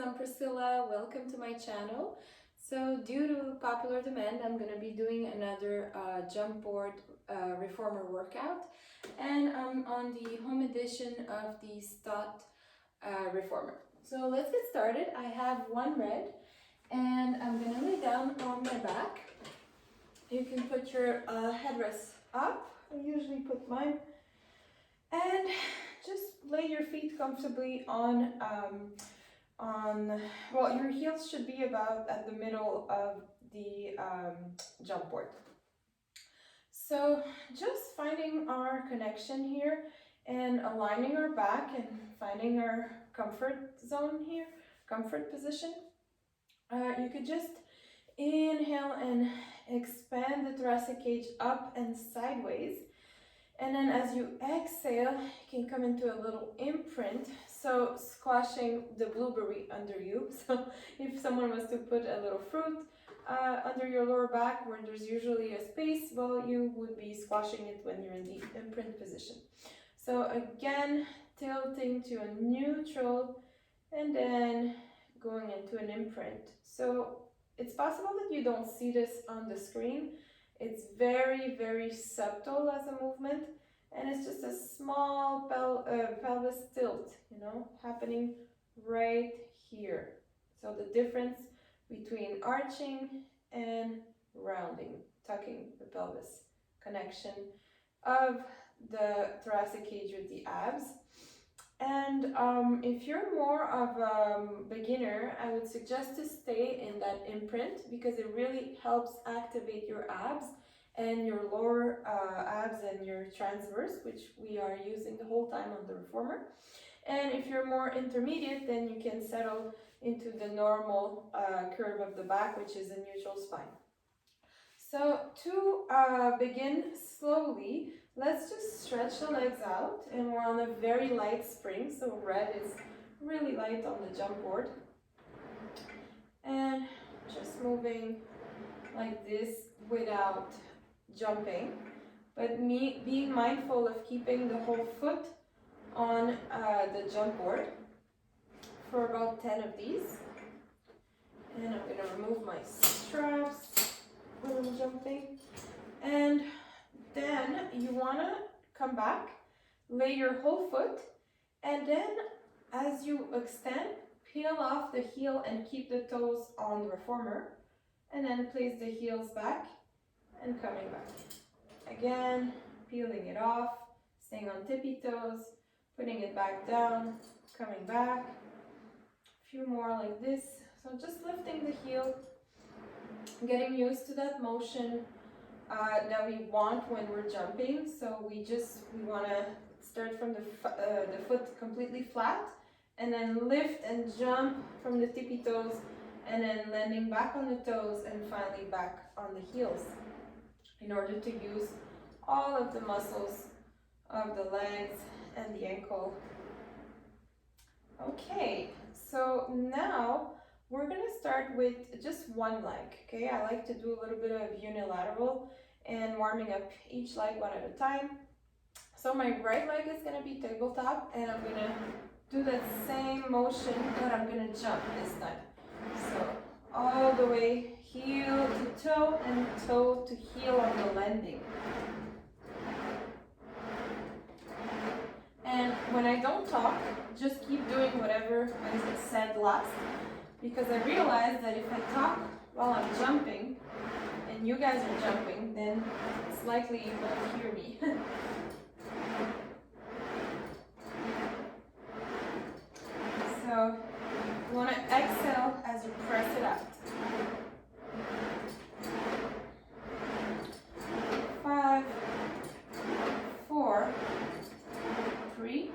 I'm Priscilla. Welcome to my channel. So due to popular demand, I'm going to be doing another jump board reformer workout, and I'm on the home edition of the Stott reformer. So let's get started. I have one red and I'm going to lay down on my back. You can put your headrest up. I usually put mine, and just lay your feet comfortably on well, your heels should be about at the middle of the jump board. So just finding our connection here and aligning our back and finding our comfort zone here, comfort position. You could just inhale and expand the thoracic cage up and sideways. And then as you exhale, you can come into a little imprint, so squashing the blueberry under you. So if someone was to put a little fruit under your lower back where there's usually a space, well, you would be squashing it when you're in the imprint position. So again, tilting to a neutral and then going into an imprint. So it's possible that you don't see this on the screen. It's very, very subtle as a movement, and it's just a small pelvis tilt, you know, happening right here. So the difference between arching and rounding, tucking the pelvis, connection of the thoracic cage with the abs. And if you're more of a beginner, I would suggest to stay in that imprint because it really helps activate your abs and your lower abs and your transverse, which we are using the whole time on the reformer. And if you're more intermediate, then you can settle into the normal curve of the back, which is a neutral spine. So to begin slowly, let's just stretch the legs out, and we're on a very light spring, so red is really light on the jump board. And just moving like this without jumping, but being mindful of keeping the whole foot on the jump board for about 10 of these. And I'm going to remove my straps when I'm jumping. And then you want to come back, lay your whole foot, and then as you extend, peel off the heel and keep the toes on the reformer, and then place the heels back and coming back. Again, peeling it off, staying on tippy toes, putting it back down, coming back. A few more like this. So just lifting the heel, getting used to that motion that we want when we're jumping. So we want to start from the foot completely flat, and then lift and jump from the tippy toes, and then landing back on the toes and finally back on the heels in order to use all of the muscles of the legs and the ankle. Okay, so now we're going to start with just one leg. Okay, I like to do a little bit of unilateral and warming up each leg one at a time. So my right leg is going to be tabletop, and I'm going to do that same motion, but I'm going to jump this time. So all the way heel to toe and toe to heel on the landing. And when I don't talk, just keep doing whatever I said last, because I realized that if I talk while I'm jumping and you guys are jumping, then it's likely you won't hear me. So you want to exhale as you press it out. 5, 4, 3,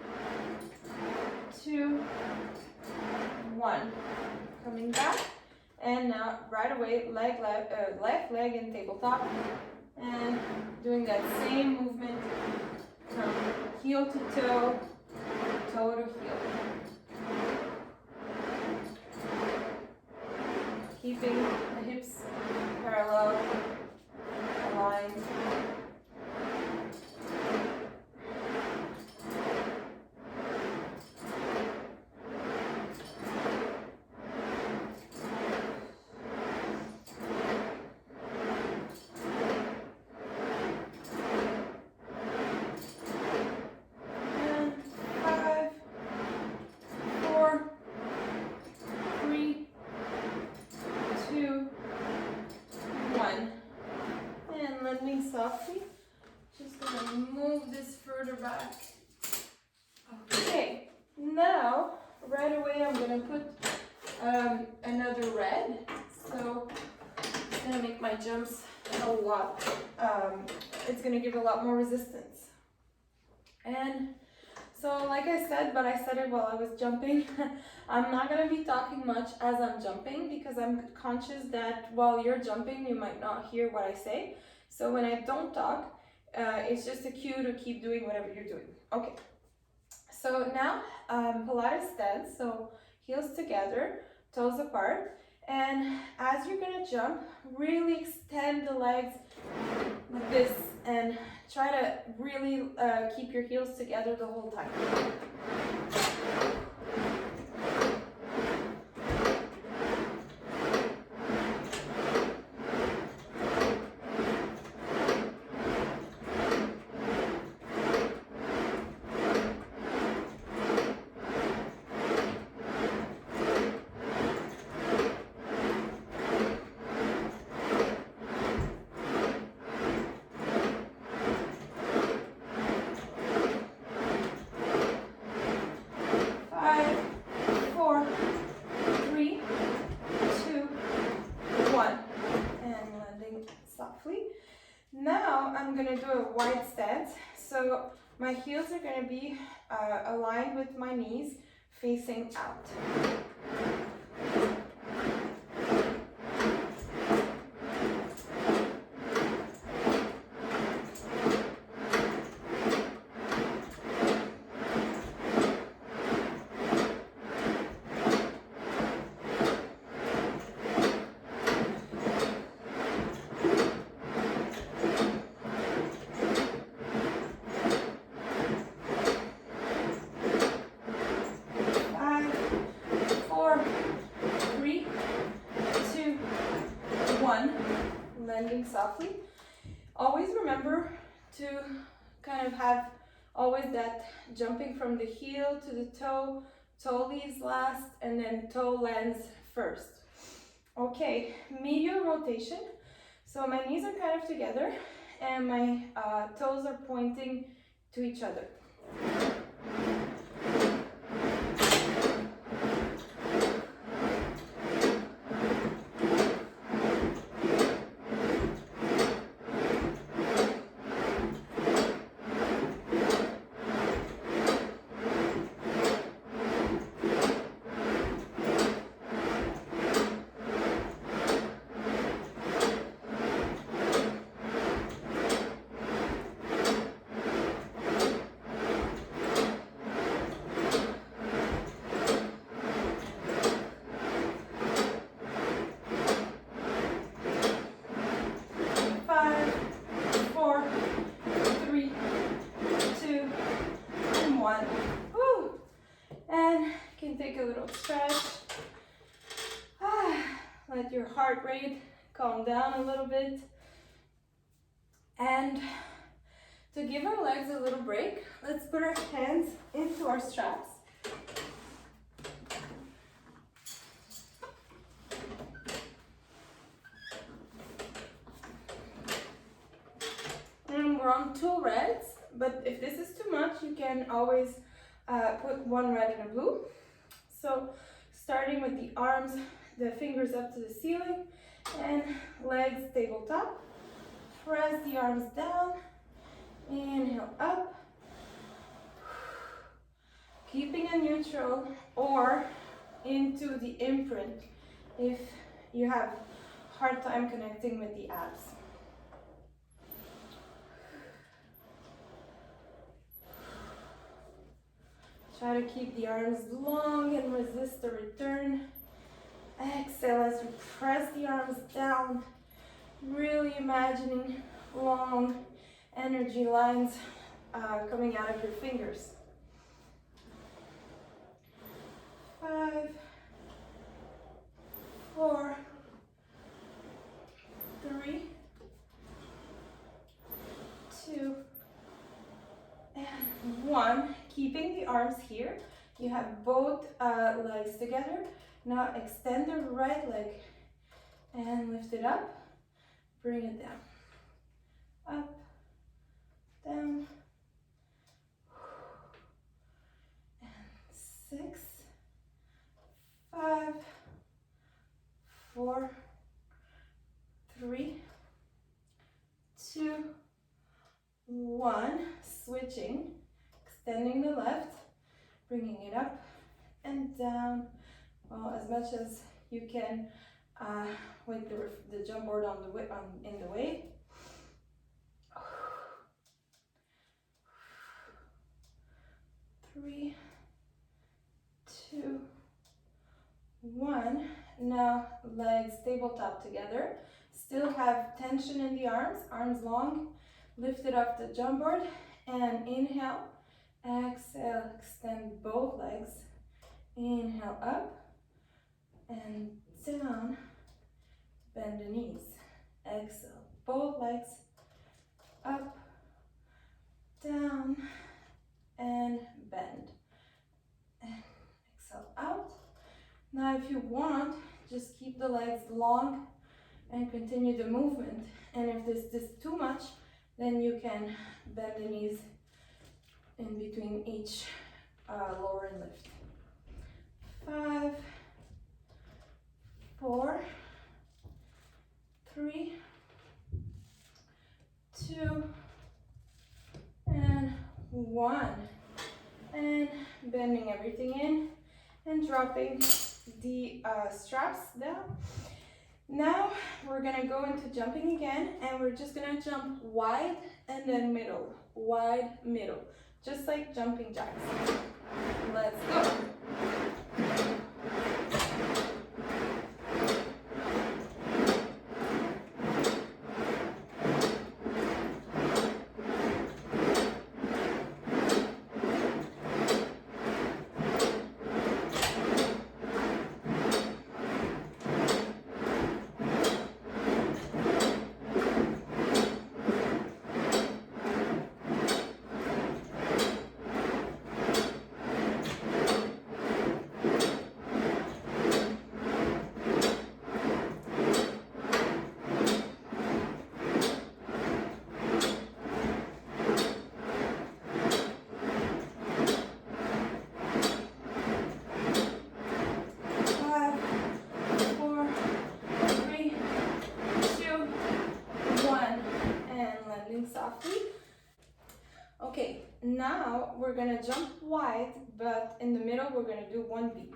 2, 1. Coming back, and now right away left leg in tabletop, and doing that same movement from heel to toe, toe to heel. Keeping the hips parallel, aligned. softly. Just gonna move this further back. Okay, now right away I'm gonna put another red. So it's gonna make my jumps a lot, it's gonna give a lot more resistance. And so like I said, but I said it while I was jumping, I'm not gonna be talking much as I'm jumping because I'm conscious that while you're jumping, you might not hear what I say. So when I don't talk, it's just a cue to keep doing whatever you're doing. Okay, so now Pilates stance, so heels together, toes apart. And as you're gonna jump, really extend the legs like this and try to really keep your heels together the whole time. Now I'm gonna do a wide stance. So my heels are gonna be aligned with my knees facing out. Landing softly. Always remember to kind of have always that jumping from the heel to the toe, toe leaves last, and then toe lands first. Okay, medial rotation. So my knees are kind of together and my toes are pointing to each other. 5, 4, 3, 2, and 1. Woo! And you can take a little stretch. Let your heart rate calm down a little bit. And to give our legs a little break, let's put our hands into our straps. And we're on 2 reds, but if this is too much, you can always put 1 red and a blue. So starting with the arms, the fingers up to the ceiling, and legs tabletop. Press the arms down, inhale up, keeping it neutral or into the imprint if you have hard time connecting with the abs. Try to keep the arms long and resist the return. Exhale as you press the arms down, really imagining long energy lines coming out of your fingers. 5, 4, 3, 2, and 1. Keeping the arms here. You have both legs together. Now extend the right leg and lift it up. Bring it down. Up, down, and 6, 5, 4, 3, 2, 1, switching, extending the left, bringing it up and down, well, as much as you can with the jump board on the way, in the way. 3, 2, 1. Now legs tabletop together. Still have tension in the arms, arms long, lifted off the jump board, and inhale, exhale, extend both legs. Inhale up and down, bend the knees. Exhale, both legs up, down, and bend. And exhale out. Now if you want, just keep the legs long and continue the movement. And if this is too much, then you can bend the knees in between each lower and lift. 5, 4, 3, 2, and 1. And bending everything in and dropping the straps down. Now we're gonna go into jumping again, and we're just gonna jump wide and then middle, wide, middle, just like jumping jacks. Let's go. Okay, now we're gonna jump wide, but in the middle we're gonna do one beat.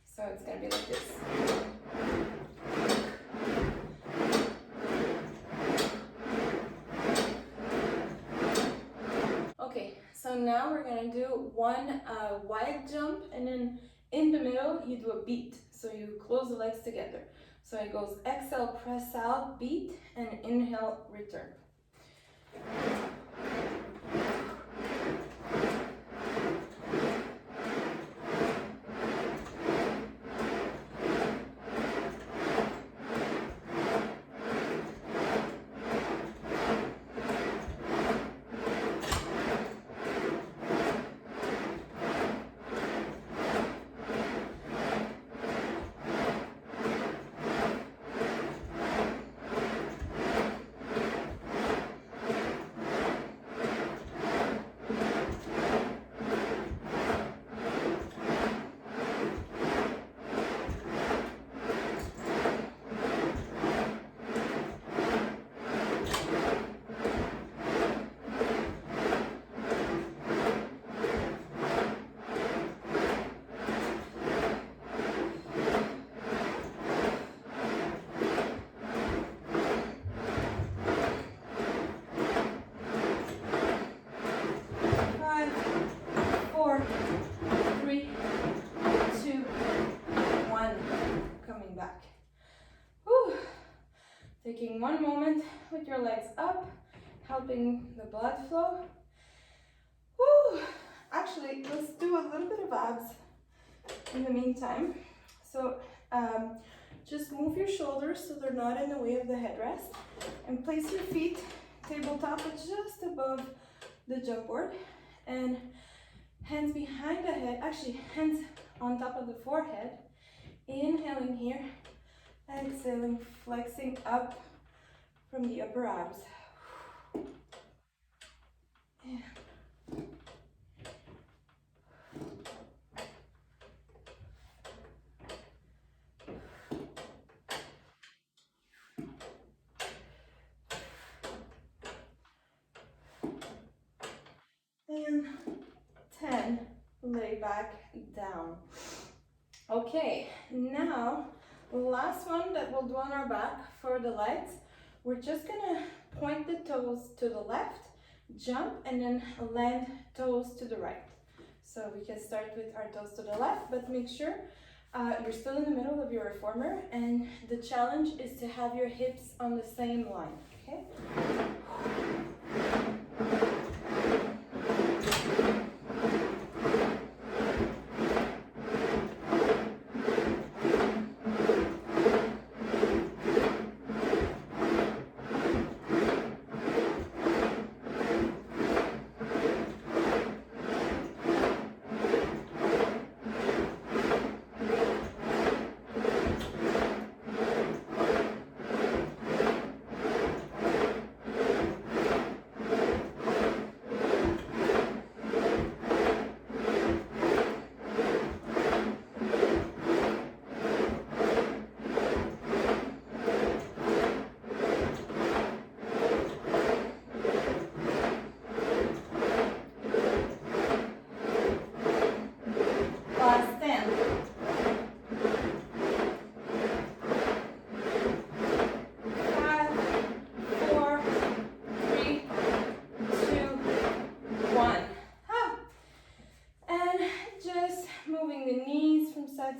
So it's gonna be like this. Okay, so now we're gonna do one wide jump, and then in the middle you do a beat. So you close the legs together. So it goes exhale, press out, beat, and inhale, return. Taking one moment with your legs up, helping the blood flow. Woo! Actually, let's do a little bit of abs in the meantime. So just move your shoulders so they're not in the way of the headrest, and place your feet tabletop just above the jump board, and hands behind the head, actually hands on top of the forehead. Inhaling here, exhaling, flexing up from the upper abs. And 10, lay back down. Okay, now last one that we'll do on our back for the legs. We're just gonna point the toes to the left, jump, and then land toes to the right. So we can start with our toes to the left, but make sure you're still in the middle of your reformer, and the challenge is to have your hips on the same line, okay?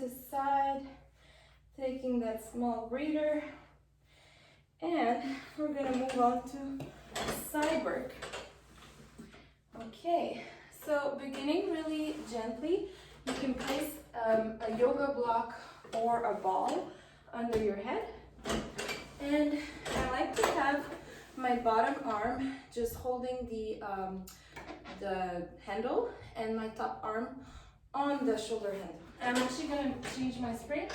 To side, taking that small breather, and we're gonna move on to side work. Okay, so beginning really gently, you can place a yoga block or a ball under your head, and I like to have my bottom arm just holding the handle and my top arm on the shoulder handle. I'm actually going to change my spray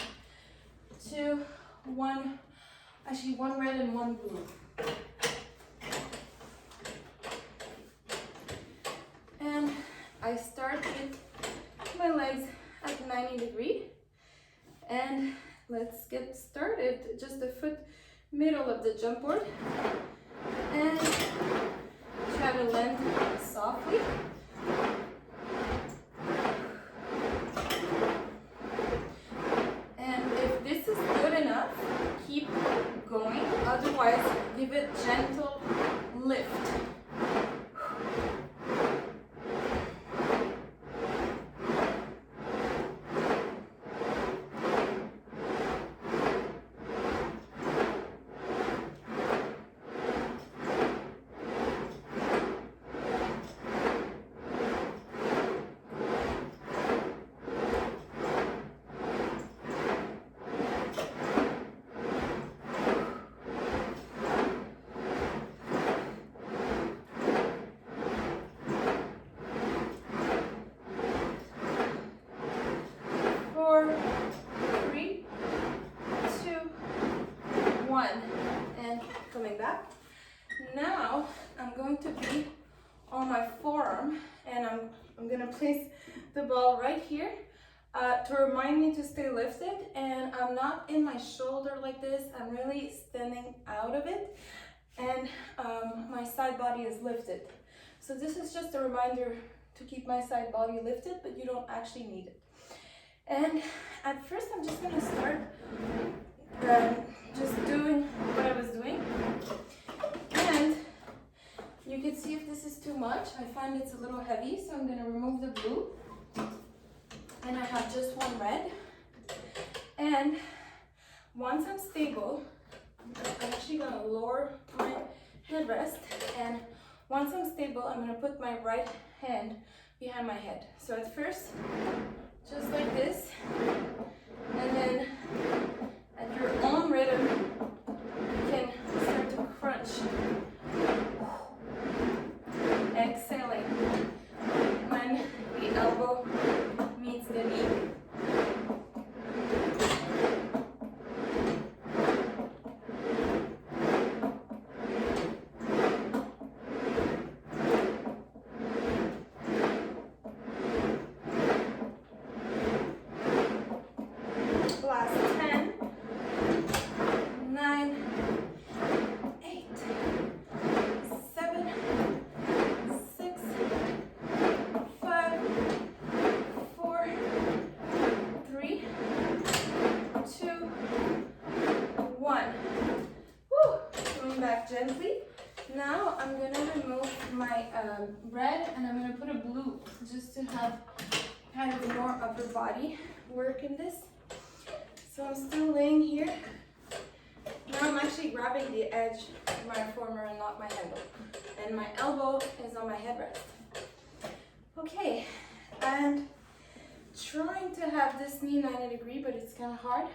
to one red and one blue. And I start with my legs at 90 degrees. And let's get started. Just the foot middle of the jump board. And try to land softly. Keep going, otherwise give it gentle lift. Back. Now I'm going to be on my forearm, and I'm going to place the ball right here to remind me to stay lifted, and I'm not in my shoulder like this. I'm really standing out of it, and my side body is lifted. So this is just a reminder to keep my side body lifted, but you don't actually need it. And at first I'm just going to start just doing what I was doing, and you can see if this is too much. I find it's a little heavy, so I'm going to remove the blue, and I have just one red. And once I'm stable, I'm actually going to lower my headrest, and once I'm stable, I'm going to put my right hand behind my head. So at first, just like this, and then at your own rhythm, you can start to crunch. Exhaling when the elbow meets the knee. Now I'm gonna remove my red and I'm gonna put a blue just to have kind of more upper body work in this. So I'm still laying here. Now I'm actually grabbing the edge of my reformer and not my handle. And my elbow is on my headrest. Okay, and trying to have this knee 90 degrees, but it's kind of hard.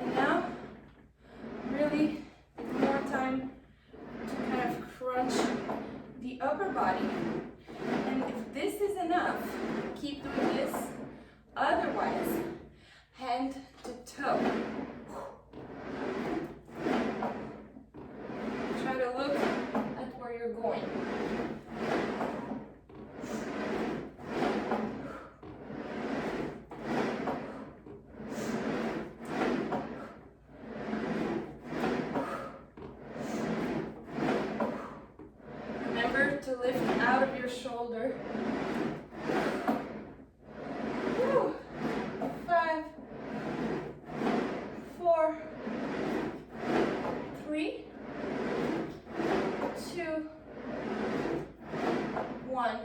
And now, really more time to kind of crunch the upper body. And if this is enough, keep doing this. Otherwise, hand to toe. Try to look at where you're going. Remember to lift out of your shoulder. Woo. 5, 4, 3, 2, 1.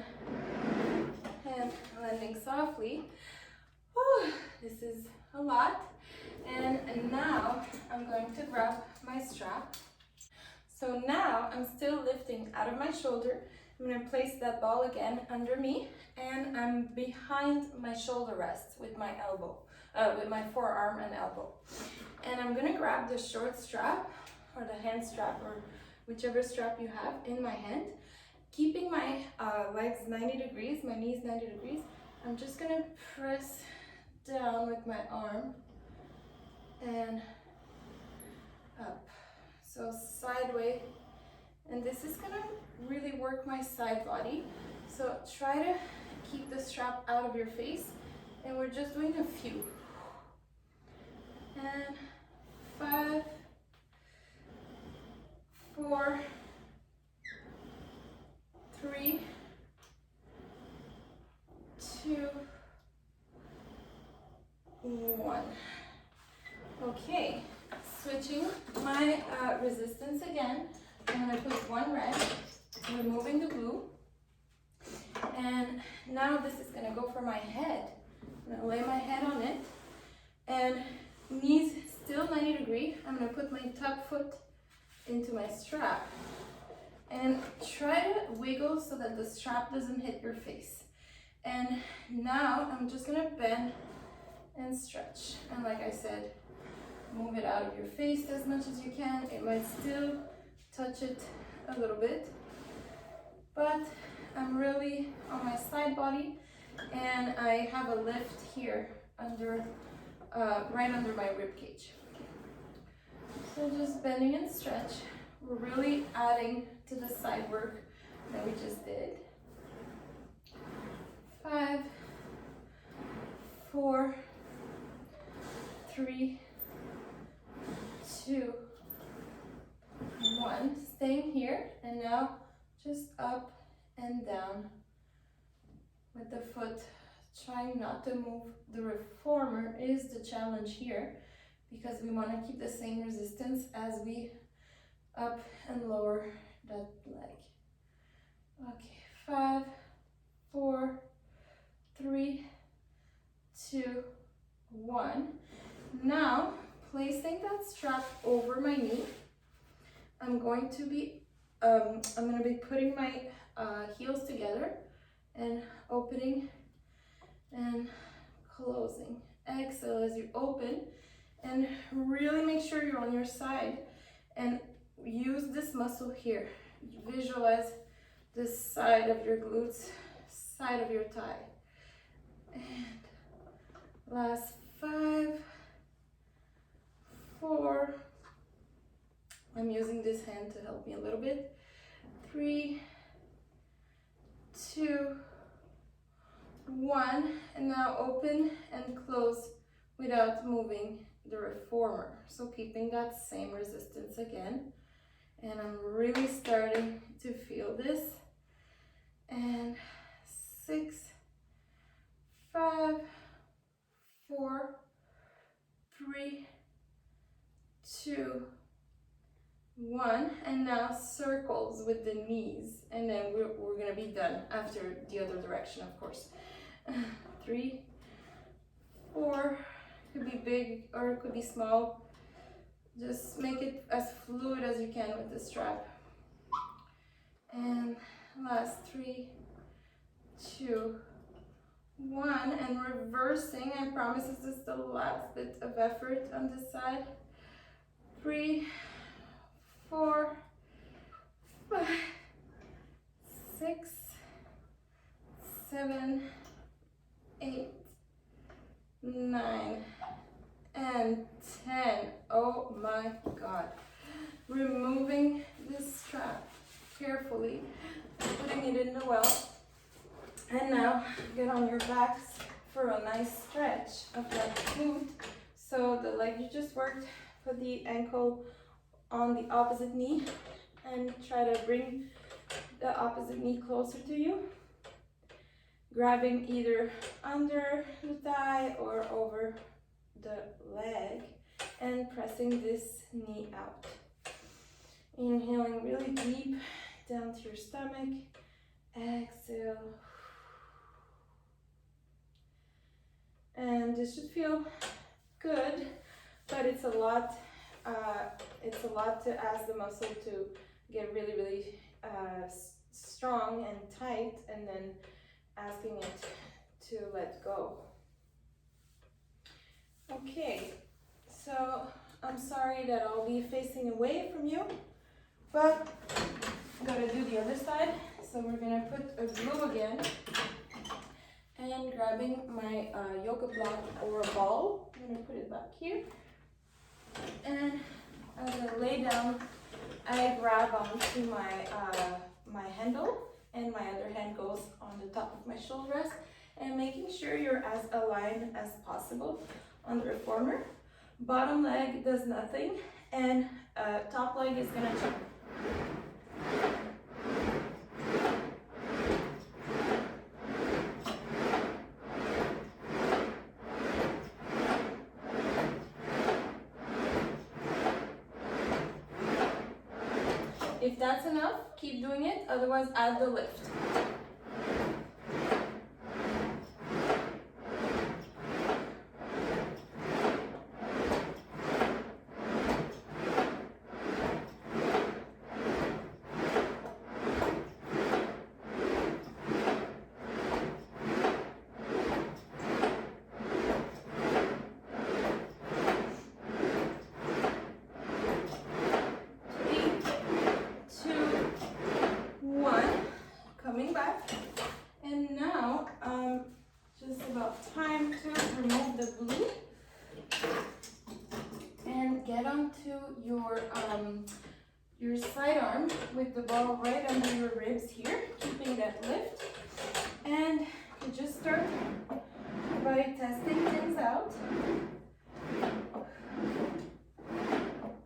And landing softly. Whew, this is a lot. And now I'm going to grab my strap. So now I'm still lifting out of my shoulder. I'm going to place that ball again under me, and I'm behind my shoulder rest with my elbow, with my forearm and elbow. And I'm going to grab the short strap or the hand strap or whichever strap you have in my hand, keeping my legs 90 degrees, my knees 90 degrees. I'm just going to press down with my arm and up. So sideways, and this is gonna really work my side body. So try to keep the strap out of your face, and we're just doing a few. And 5, 4, 3, 2, 1. Okay. Switching my resistance again. I'm going to put one red, removing the blue. And now this is going to go for my head. I'm going to lay my head on it. And knees still 90 degrees. I'm going to put my top foot into my strap. And try to wiggle so that the strap doesn't hit your face. And now I'm just going to bend and stretch. And like I said, move it out of your face as much as you can. It might still touch it a little bit, but I'm really on my side body, and I have a lift here under, right under my rib cage. So just bending and stretch. We're really adding to the side work that we just did. 5, 4, 3, 2, 1. Staying here, and now just up and down with the foot, trying not to move. The reformer is the challenge here because we want to keep the same resistance as we up and lower that leg. Okay, 5, 4, 3, 2, 1. Now, placing that strap over my knee, I'm going to be putting my heels together and opening and closing. Exhale as you open, and really make sure you're on your side and use this muscle here. Visualize this side of your glutes, side of your thigh. And last 5, 4, I'm using this hand to help me a little bit. 3, 2, 1, and now open and close without moving the reformer. So keeping that same resistance again. And I'm really starting to feel this. And 6, 5, 4, 3, 2, 1, and now circles with the knees, and then we're gonna be done after the other direction, of course. 3, 4, could be big or it could be small. Just make it as fluid as you can with the strap. And last 3, 2, 1, and reversing. I promise this is the last bit of effort on this side. 3, 4, 5, 6, 7, 8, 9, and 10. Oh my God. Removing this strap carefully, putting it in the well. And now get on your backs for a nice stretch of that glute. So the leg you just worked, put the ankle on the opposite knee and try to bring the opposite knee closer to you. Grabbing either under the thigh or over the leg and pressing this knee out. Inhaling really deep down to your stomach. Exhale. And this should feel good, but it's a lot to ask the muscle to get really, really strong and tight, and then asking it to let go. Okay, so I'm sorry that I'll be facing away from you, but I'm gonna do the other side. So we're gonna put a glue again, and grabbing my yoga block or a ball, I'm gonna put it back here. And as I lay down, I grab onto my handle, and my other hand goes on the top of my shoulder rest, and making sure you're as aligned as possible on the reformer. Bottom leg does nothing, and top leg is gonna jump. If that's enough, keep doing it, otherwise add the lift. Your sidearm with the ball right under your ribs here, keeping that lift. And you just start by testing things out.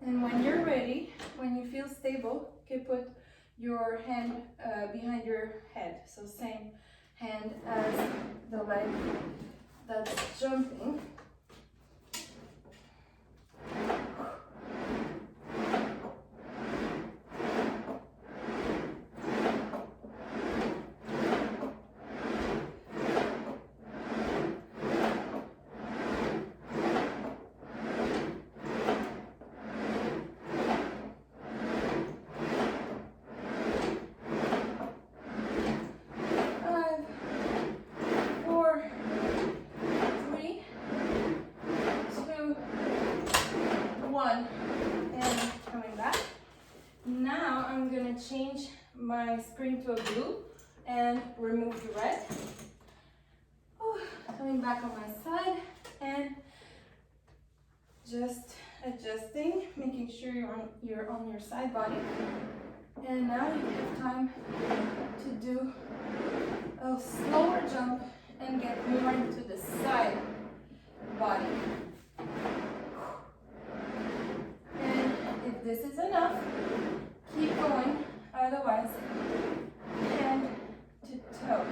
And when you're ready, when you feel stable, you can put your hand behind your head. So same hand as the leg that's jumping. Change my spring to a blue and remove the red. Coming back on my side and just adjusting, making sure you're on your side body. And now you have time to do a slower jump and get more into the side body. And if this is enough, keep going. Otherwise, hand to toe.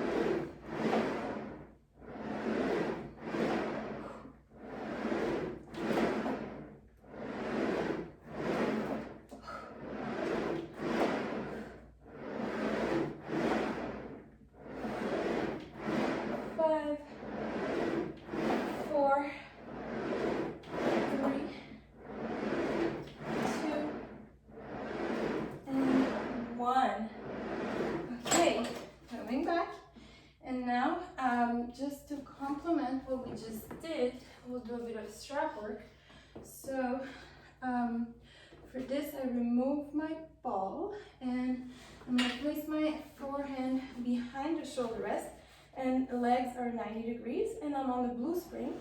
just did, we'll do a bit of strap work. So for this, I remove my ball and I'm going to place my forehand behind the shoulder rest, and the legs are 90 degrees, and I'm on the blue spring,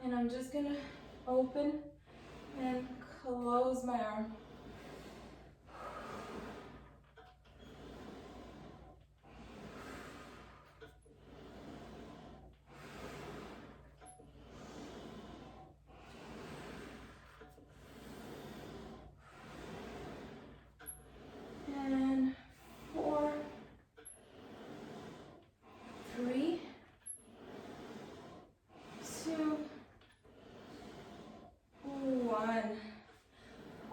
and I'm just going to open and close my arm. And 4, 3, 2, 1.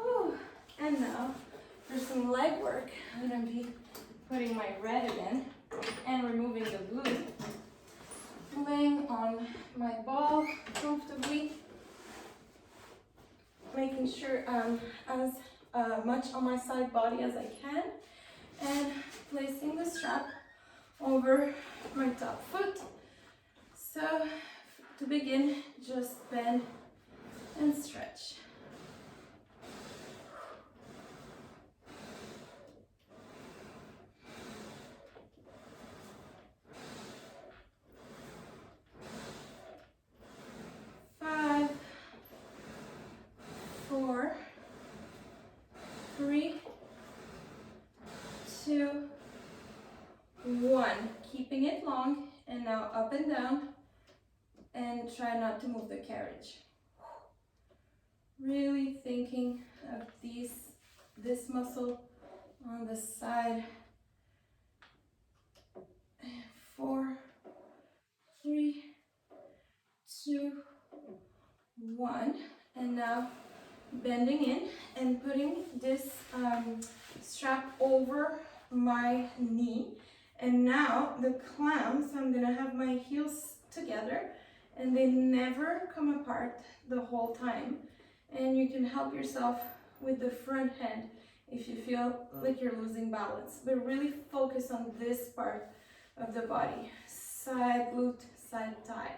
Ooh. And now for some leg work, I'm going to be putting my red again and removing the blue. Laying on my ball comfortably, making sure I'm as much on my side body as I can, and placing the strap over my top foot. So to begin, just bend and stretch. Five, 4, 3, 2, 1. Keeping it long, and now up and down, and try not to move the carriage. Really thinking of this muscle on the side. 4, 3, 2, 1. And now bending in and putting this strap over my knee. And now the clamps, I'm gonna have my heels together and they never come apart the whole time. And you can help yourself with the front hand if you feel like you're losing balance. But really focus on this part of the body. Side glute, side thigh.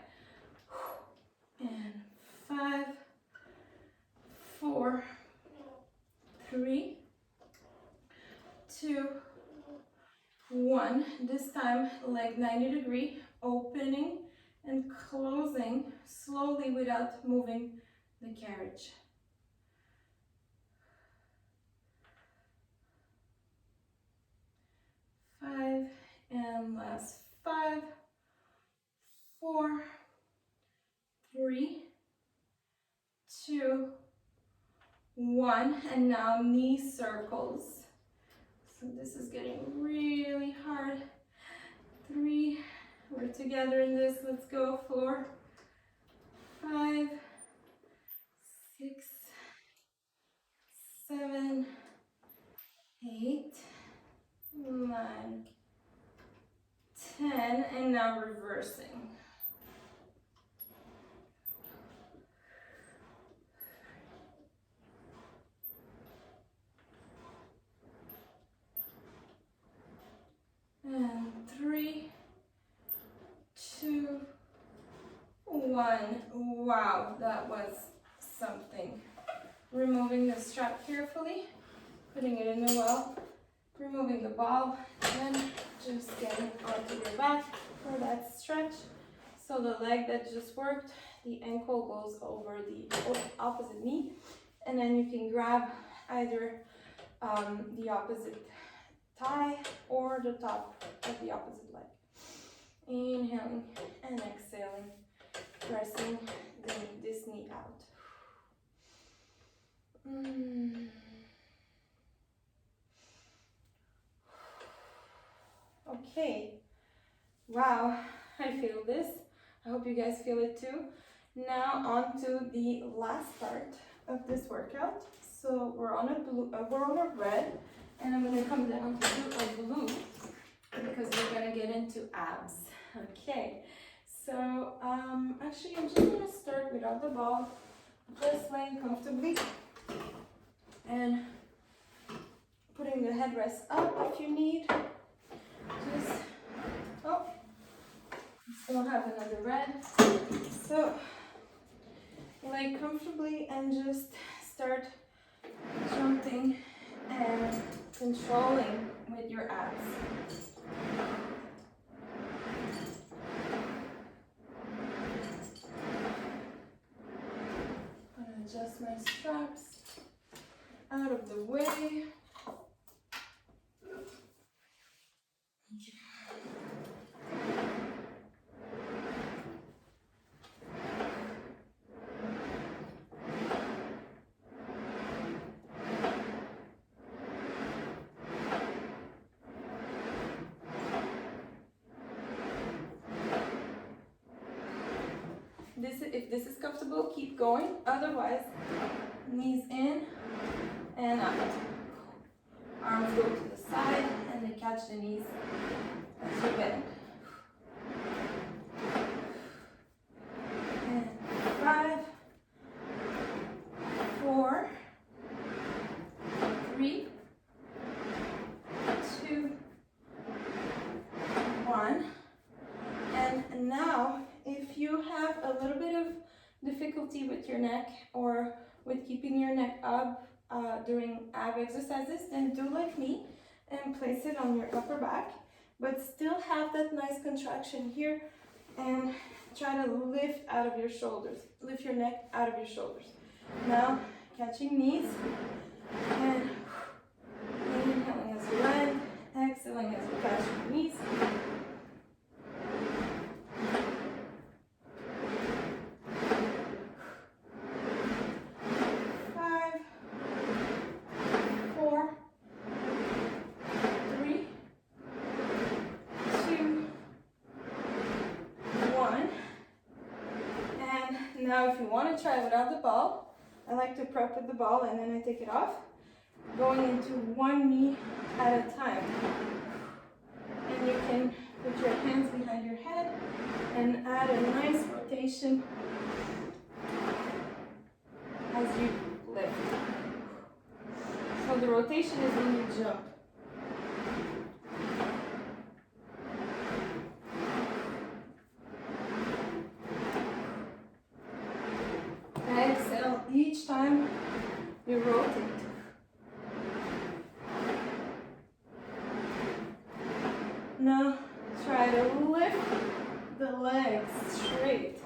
And 5, 4, 3, 2, 1. This time, leg 90 degree, opening and closing slowly without moving the carriage. 5, and last 5, 4, 3, 2, 1, and now knee circles. So this is getting really hard. 3, we're together in this, let's go. 4, 5, 6, 7, 8, 9, 10, and now reversing. And 3, 2, 1. Wow, that was something. Removing the strap carefully, putting it in the well, removing the ball, and just getting onto your back for that stretch. So the leg that just worked, the ankle goes over the opposite knee, and then you can grab either the opposite thigh or the top of the opposite leg. Inhaling and exhaling, pressing this knee out. Okay, wow, I feel this. I hope you guys feel it too. Now on to the last part of this workout. So we're on a red, and I'm going to come down to a blue because we're going to get into abs. Okay, so actually I'm just going to start without the ball, just laying comfortably and putting the headrest up if you need. Just We'll have another red. So lay comfortably and just start jumping and controlling with your abs. I'm gonna adjust my straps out of the way. If this is comfortable, keep going. Otherwise, knees in and out. Arms go to the side and they catch the knees as you bend. And 5, 4, 3, 2, 1. And now, if you have a little bit of difficulty with your neck or with keeping your neck up during ab exercises, then do like me and place it on your upper back, but still have that nice contraction here and try to lift out of your shoulders, lift your neck out of your shoulders. Now, catching knees and inhaling as you land, exhaling as you catch your knees. 1. And now if you want to try without the ball, I like to prep with the ball and then I take it off, going into one knee at a time. And you can put your hands behind your head and add a nice rotation as you lift. So the rotation is when you jump. Exhale each time you rotate. Now try to lift the legs straight.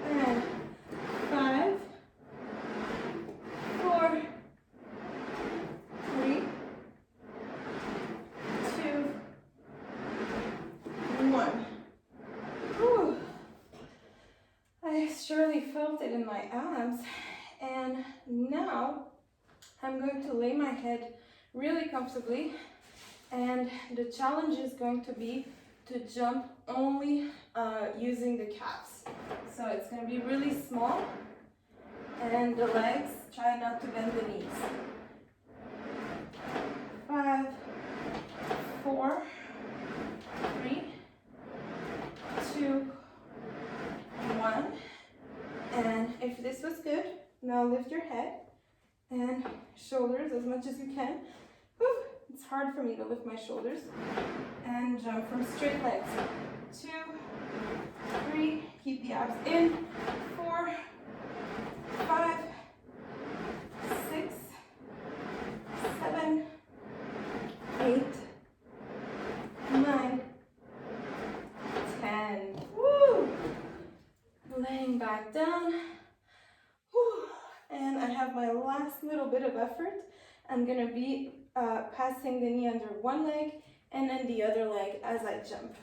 And 5, 4, 3, 2, 1. Whew. I surely felt it in my abs. And now I'm going to lay my head really comfortably, and the challenge is going to be to jump only using the calves. So it's going to be really small, and the legs, try not to bend the knees. 5, 4, 3, 2, 1. And if this was good, now lift your head and shoulders as much as you can. Whew, it's hard for me to lift my shoulders. And jump from straight legs. 2, 3, keep the abs in. 4, 5, 6, 7, 8, 9, 10. Woo! Laying back down. Whew. And I have my last little bit of effort. I'm gonna be passing the knee under one leg and then the other leg as I jump.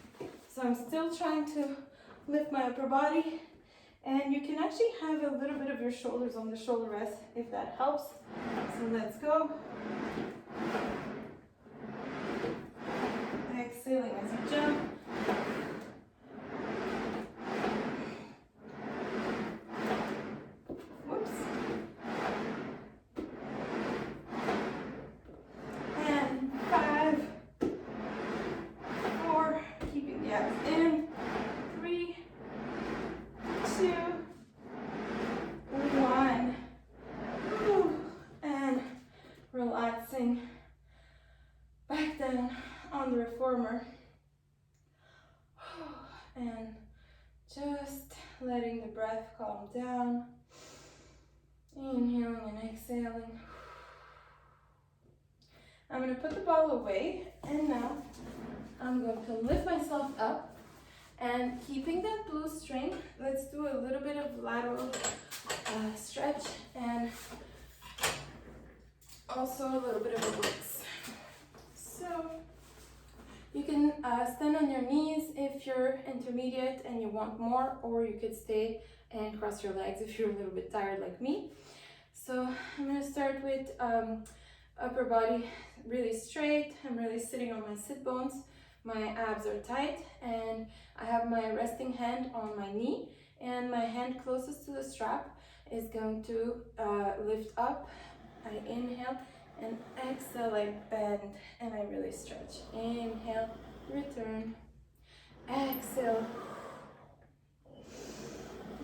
So I'm still trying to lift my upper body, and you can actually have a little bit of your shoulders on the shoulder rest if that helps. So let's go. Exhaling as you jump. and just letting the breath calm down. Inhaling and exhaling. I'm going to put the ball away, and now I'm going to lift myself up, and keeping that blue string, let's do a little bit of lateral stretch and also a little bit of obliques. So you can stand on your knees if you're intermediate and you want more, or you could stay and cross your legs if you're a little bit tired like me. So I'm going to start with upper body really straight. I'm really sitting on my sit bones. My abs are tight, and I have my resting hand on my knee, and my hand closest to the strap is going to lift up. I inhale, and exhale, I bend and I really stretch. Inhale, return, exhale.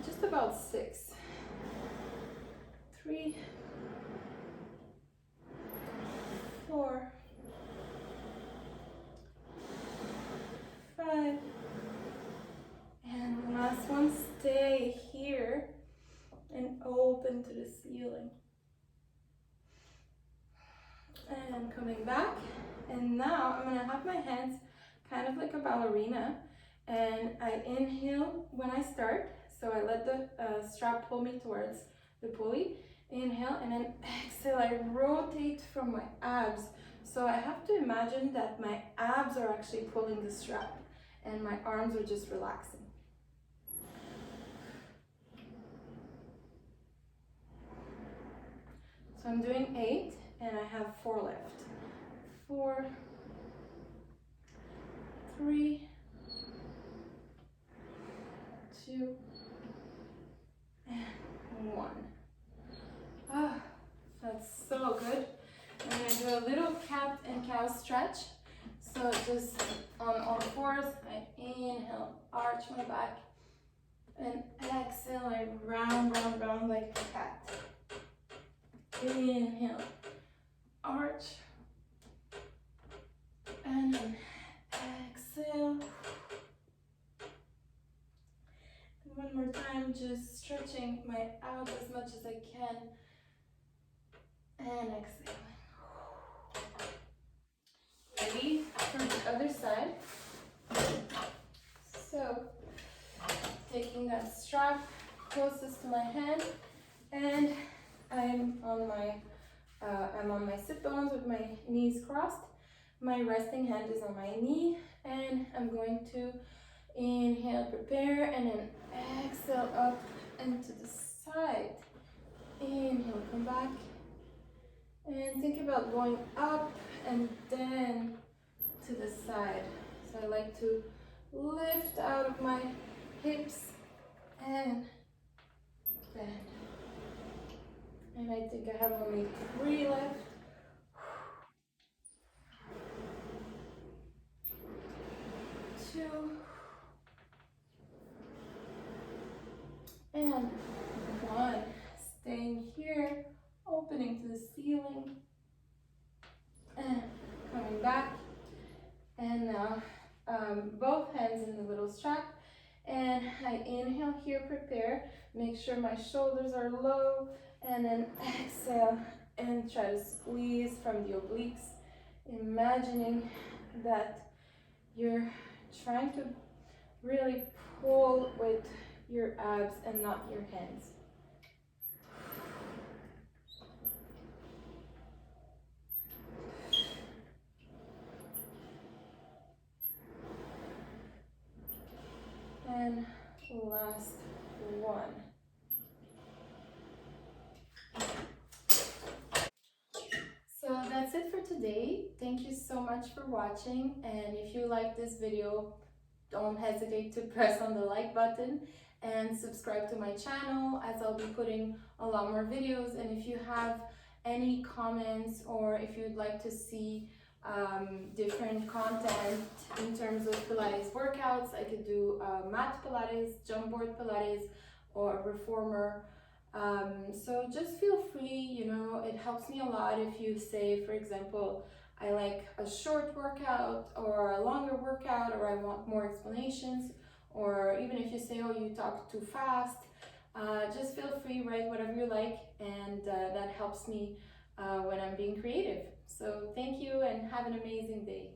Just about 6, 3, 4, 5, and last one. Stay here and open to the ceiling. And coming back, and now I'm gonna have my hands kind of like a ballerina, and I inhale when I start, so I let the strap pull me towards the pulley. Inhale, and then exhale, I rotate from my abs, so I have to imagine that my abs are actually pulling the strap and my arms are just relaxing. So I'm doing 8, and I have 4 left. 4, 3, 2, and 1. Ah, that's so good. I'm going to do a little cat and cow stretch. So just on all fours, I inhale, arch my back, and exhale, I round like a cat. Inhale, arch, and then exhale. And one more time, just stretching my abs as much as I can, and exhaling. Ready for the other side. So taking that strap closest to my hand, and I'm on my sit bones with my knees crossed. My resting hand is on my knee, and I'm going to inhale, prepare, and then exhale up and to the side. Inhale, come back, and think about going up and then to the side. So I like to lift out of my hips and bend. And I think I have only 3 left. 2, and 1. Staying here, opening to the ceiling, and coming back. And now both hands in the little strap, and I inhale here, prepare, make sure my shoulders are low, and then exhale and try to squeeze from the obliques, imagining that you're trying to really pull with your abs and not your hands. And last one. So that's it for today. Thank you so much for watching, and if you like this video, don't hesitate to press on the like button and subscribe to my channel, as I'll be putting a lot more videos. And if you have any comments, or if you'd like to see different content in terms of Pilates workouts, I could do mat Pilates, jumpboard Pilates, or reformer. So just feel free, you know, it helps me a lot if you say, for example, I like a short workout or a longer workout, or I want more explanations, or even if you say, oh, you talk too fast, just feel free, write whatever you like, and that helps me when I'm being creative. So thank you and have an amazing day.